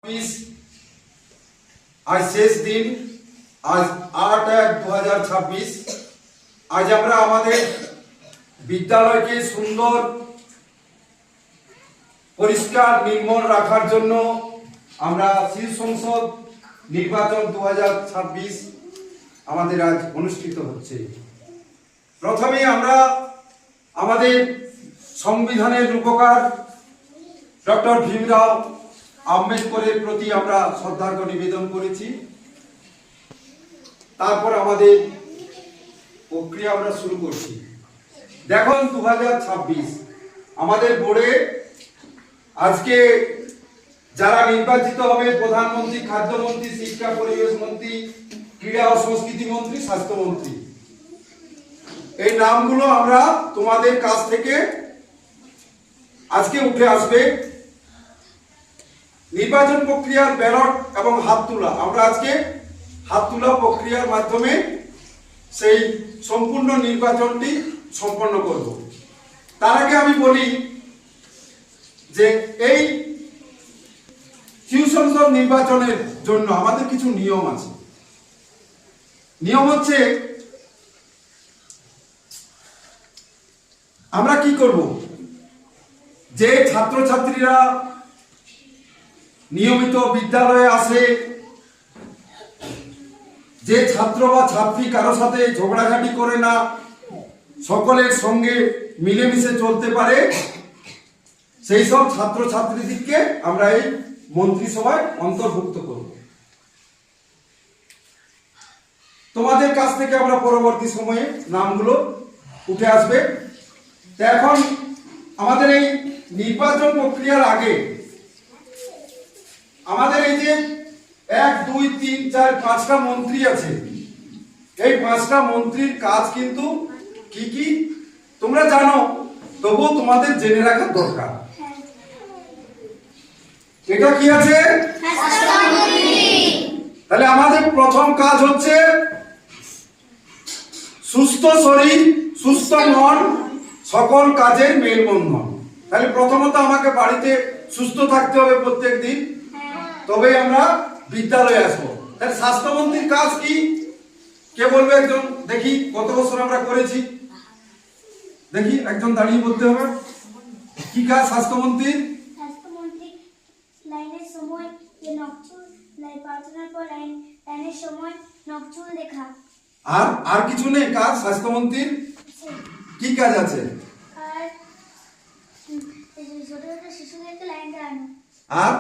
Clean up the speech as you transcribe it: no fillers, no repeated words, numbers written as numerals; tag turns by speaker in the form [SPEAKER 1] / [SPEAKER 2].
[SPEAKER 1] आज शेष दिन आज 8/1/2026 आज আমরা আমাদের বিদ্যালয়কে সুন্দর পরিষ্কার নির্মল রাখার জন্য আমরা শীর্ষ সংসদ নির্বাচন 2026 আমাদের আজ অনুষ্ঠিত হচ্ছে। প্রথমে আমরা আমাদের সংবিধানের রূপকার ডক্টর ভীমরাও আম্বেদকরের প্রতি আমরা শ্রদ্ধার্ঘ নিবেদন করেছি। তারপর আমাদের প্রক্রিয়া আমরা শুরু করছি। দেখুন 2026 আমাদের বোর্ডে আজকে যারা নির্বাচিত হবে প্রধানমন্ত্রী, খাদ্যমন্ত্রী, শিক্ষা পরিবেশ মন্ত্রী, ক্রীড়া ও সংস্কৃতি মন্ত্রী, স্বাস্থ্যমন্ত্রী, এই নামগুলো আমরা তোমাদের কাছ থেকে আজকে উঠে আসবে। নির্বাচন প্রক্রিয়ার ব্যালট এবং হাত তোলা আমরা আজকে হাত তোলা প্রক্রিয়ার মাধ্যমে সেই সম্পূর্ণ নির্বাচনটি সম্পন্ন করব। তার আগে আমি বলি যে এই সংসদ নির্বাচনের জন্য আমাদের কিছু নিয়ম আছে। নিয়ম হচ্ছে আমরা কি করব, যে ছাত্রছাত্রীরা নিয়মিত বিদ্যালয়ে আসে, যে ছাত্র বা ছাত্রী কারো সাথে ঝগড়াঝাটি করে না, সকলের সঙ্গে মিলেমিশে চলতে পারে, সেই সব ছাত্রছাত্রীদেরকে আমরা এই মন্ত্রিসভায় অন্তর্ভুক্ত করব। তোমাদের কাছ থেকে আমরা পরবর্তী সময়ে নামগুলো উঠে আসবে। তো এখন আমাদের এই নির্বাচন প্রক্রিয়ার আগে আমাদের এই যে 1, 2, 3, 4, 5টা মন্ত্রী আছে, এই 5টা মন্ত্রীর কাজ কিন্তু কি কি তোমরা জানো, তবুও তোমাদের জেনে রাখা দরকার। এটা কি আছে? তাহলে আমাদের প্রথম কাজ হচ্ছে সুস্থ শরীর সুস্থ মন সকল কাজের মেলবন্ধন। তাহলে প্রথমত আমাকে বাড়িতে সুস্থ থাকতে হবে প্রত্যেক দিন, তবে আমরা বিদ্যালয়ে আসবো। তাহলে স্বাস্থ্যমন্ত্রীর কাজ কি কে বলবে একজন দেখি? কত বছর আমরা করেছি দেখি, একজন দাঁড়িয়ে বলতে হবে কি কাজ স্বাস্থ্যমন্ত্রীর?
[SPEAKER 2] স্বাস্থ্যমন্ত্রী লাইনের সময় যে নখচুল প্রার্থনার পর লাইনের সময় নখচুল দেখা।
[SPEAKER 1] আর কিছু নেই কাজ স্বাস্থ্যমন্ত্রীর? কি কাজ আছে?
[SPEAKER 2] আর ছোট ছোট শিশুদেরকে লাইন দাঁড়ানো।
[SPEAKER 1] আর